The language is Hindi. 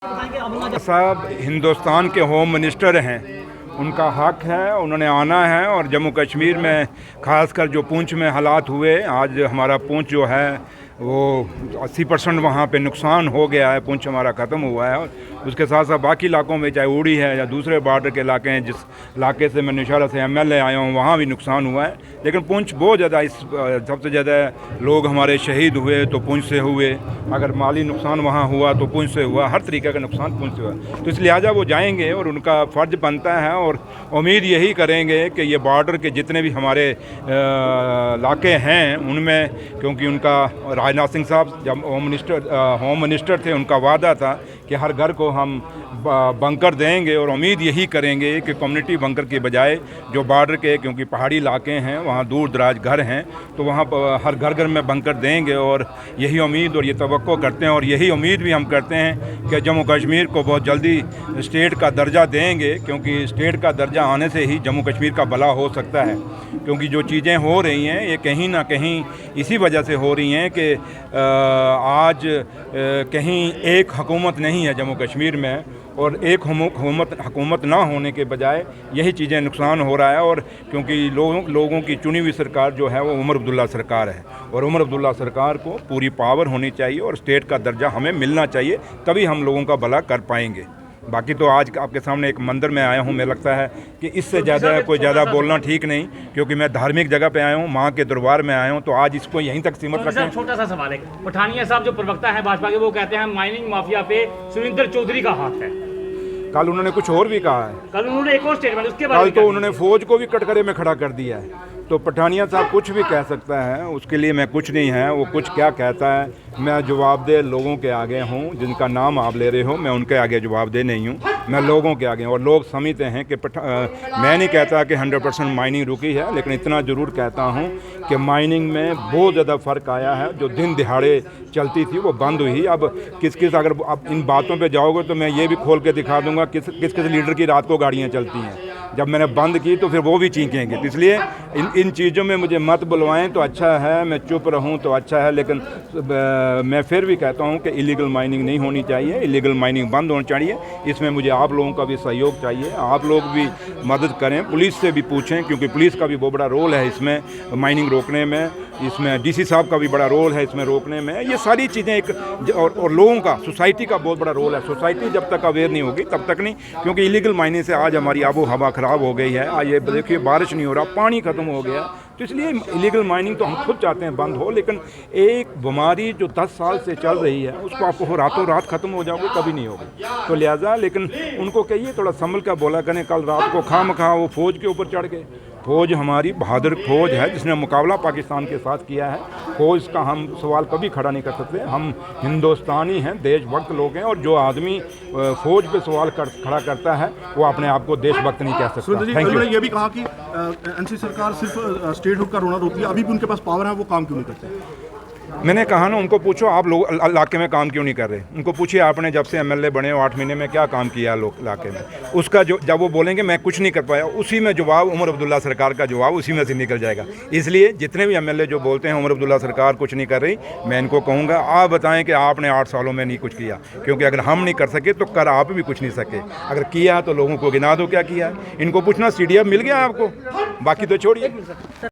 साहब हिंदुस्तान के होम मिनिस्टर हैं, उनका हक है, उन्होंने आना है। और जम्मू कश्मीर में ख़ासकर जो पुंछ में हालात हुए, आज हमारा पुंछ जो है वो 80% वहाँ पे नुकसान हो गया है। पुंछ हमारा ख़त्म हुआ है। और उसके साथ साथ बाकी इलाकों में, चाहे उड़ी है या दूसरे बॉर्डर के इलाके हैं, जिस इलाके से मैं निशारा से MLA आया हूँ, वहाँ भी नुकसान हुआ है। लेकिन पुंछ बहुत ज़्यादा, सबसे ज़्यादा लोग हमारे शहीद हुए तो पुंछ से हुए। अगर माली नुकसान वहाँ हुआ तो पुंछ से हुआ। हर तरीके का नुकसान पुंछ से हुआ। तो इस लिहाजा वो जाएंगे और उनका फ़र्ज बनता है। और उम्मीद यही करेंगे कि ये बॉर्डर के जितने भी हमारे इलाके हैं उनमें, क्योंकि उनका राजनाथ सिंह साहब जब होम मिनिस्टर थे, उनका वादा था कि हर घर को हम बंकर देंगे। और उम्मीद यही करेंगे कि कम्युनिटी बंकर के बजाय जो बॉर्डर के, क्योंकि पहाड़ी इलाके हैं, वहाँ दूर दराज घर हैं, तो वहाँ पर हर घर घर में बंकर देंगे। और यही उम्मीद और ये तवक्को करते हैं। और यही उम्मीद भी हम करते हैं कि जम्मू कश्मीर को बहुत जल्दी स्टेट का दर्जा देंगे, क्योंकि स्टेट का दर्जा आने से ही जम्मू कश्मीर का भला हो सकता है। क्योंकि जो चीज़ें हो रही हैं ये कहीं ना कहीं इसी वजह से हो रही हैं कि आज कहीं एक हुकूमत नहीं है जम्मू कश्मीर में, और एक हुकूमत ना होने के बजाय यही चीज़ें नुकसान हो रहा है। और क्योंकि लोगों की चुनी हुई सरकार जो है वो उमर अब्दुल्ला सरकार है, और उमर अब्दुल्ला सरकार को पूरी पावर होनी चाहिए और स्टेट का दर्जा हमें मिलना चाहिए, तभी हम लोगों का भला कर पाएंगे। बाकी तो आज आपके सामने एक मंदिर में आया हूँ, मुझे लगता है कि इससे ज़्यादा कोई ज़्यादा बोलना ठीक नहीं, क्योंकि मैं धार्मिक जगह पे आया हूँ, माँ के दरबार में आया हूँ, तो आज इसको यहीं तक सीमित रखते हैं। छोटा सा सवाल है, पठानिया साहब जो प्रवक्ता है भाजपा के, वो कहते हैं माइनिंग माफिया पे सुरेंद्र चौधरी का हाथ है। कल उन्होंने कुछ और भी कहा है। कल उन्होंने एक और स्टेटमेंट उसके बाद कल तो उन्होंने फौज को भी कटघरे में खड़ा कर दिया है। तो पठानिया साहब कुछ भी कह सकता है, उसके लिए मैं कुछ नहीं है। वो कुछ क्या कहता है, मैं जवाबदेह लोगों के आगे हूँ। जिनका नाम आप ले रहे हो, मैं उनके आगे जवाबदेह नहीं हूँ, मैं लोगों के आगे हूँ। और लोग समझते हैं कि मैं नहीं कहता कि 100% माइनिंग रुकी है, लेकिन इतना ज़रूर कहता हूँ कि माइनिंग में बहुत ज़्यादा फ़र्क आया है। जो दिन दिहाड़े चलती थी वो बंद हुई। अब किस अगर आप इन बातों पे जाओगे तो मैं ये भी खोल के दिखा दूंगा किस लीडर की रात को गाड़ियाँ चलती हैं। जब मैंने बंद की तो फिर वो भी चीखेंगे। तो इसलिए इन चीज़ों में मुझे मत बुलवाएं तो अच्छा है, मैं चुप रहूं तो अच्छा है। लेकिन मैं फिर भी कहता हूं कि इलीगल माइनिंग नहीं होनी चाहिए, इलीगल माइनिंग बंद होनी चाहिए। इसमें मुझे आप लोगों का भी सहयोग चाहिए, आप लोग भी मदद करें, पुलिस से भी पूछें, क्योंकि पुलिस का भी बहुत बड़ा रोल है इसमें माइनिंग रोकने में। इसमें DC साहब का भी बड़ा रोल है इसमें रोकने में। ये सारी चीज़ें एक और लोगों का, सोसाइटी का बहुत बड़ा रोल है। सोसाइटी जब तक अवेयर नहीं होगी तब तक नहीं, क्योंकि इलीगल माइनिंग से आज हमारी आबो हवा ख़राब हो गई है। आज ये देखिए बारिश नहीं हो रहा, पानी ख़त्म हो गया। तो इसलिए इलीगल माइनिंग तो हम खुद चाहते हैं बंद हो, लेकिन एक बीमारी जो 10 साल से चल रही है उसको आपको रातों रात ख़त्म हो जाओगे, कभी नहीं होगी। तो लिहाजा लेकिन उनको कहिए थोड़ा संभल कर बोला करें। कल रात को खामखा वो फ़ौज के ऊपर चढ़ गए। फ़ौज हमारी बहादुर फ़ौज है जिसने मुकाबला पाकिस्तान के साथ किया है। फ़ौज का हम सवाल कभी खड़ा नहीं कर सकते। हम हिंदुस्तानी हैं, देशभक्त लोग हैं, और जो आदमी फ़ौज पे सवाल खड़ा करता है वो अपने आप को देशभक्त नहीं कह सकता। Thank you. ये भी कहा कि NC सरकार सिर्फ स्टेट हुड का रोना रोती है, अभी भी उनके पास पावर है, वो काम क्यों नहीं करते? मैंने कहा ना, उनको पूछो आप लोग इलाके में काम क्यों नहीं कर रहे। उनको पूछिए आपने जब से MLA बने हो 8 महीने में क्या काम किया लोग इलाके में। उसका जो जब वो बोलेंगे मैं कुछ नहीं कर पाया, उसी में जवाब उमर अब्दुल्ला सरकार का जवाब उसी में से निकल जाएगा। इसलिए जितने भी MLA जो बोलते हैं उमर अब्दुल्ला सरकार कुछ नहीं कर रही, मैं इनको कहूँगा आप बताएं कि आपने 8 सालों में नहीं कुछ किया। क्योंकि अगर हम नहीं कर सके तो कर आप भी कुछ नहीं सके। अगर किया तो लोगों को गिना दो क्या किया। इनको पूछना CDF मिल गया आपको, बाकी तो छोड़िए।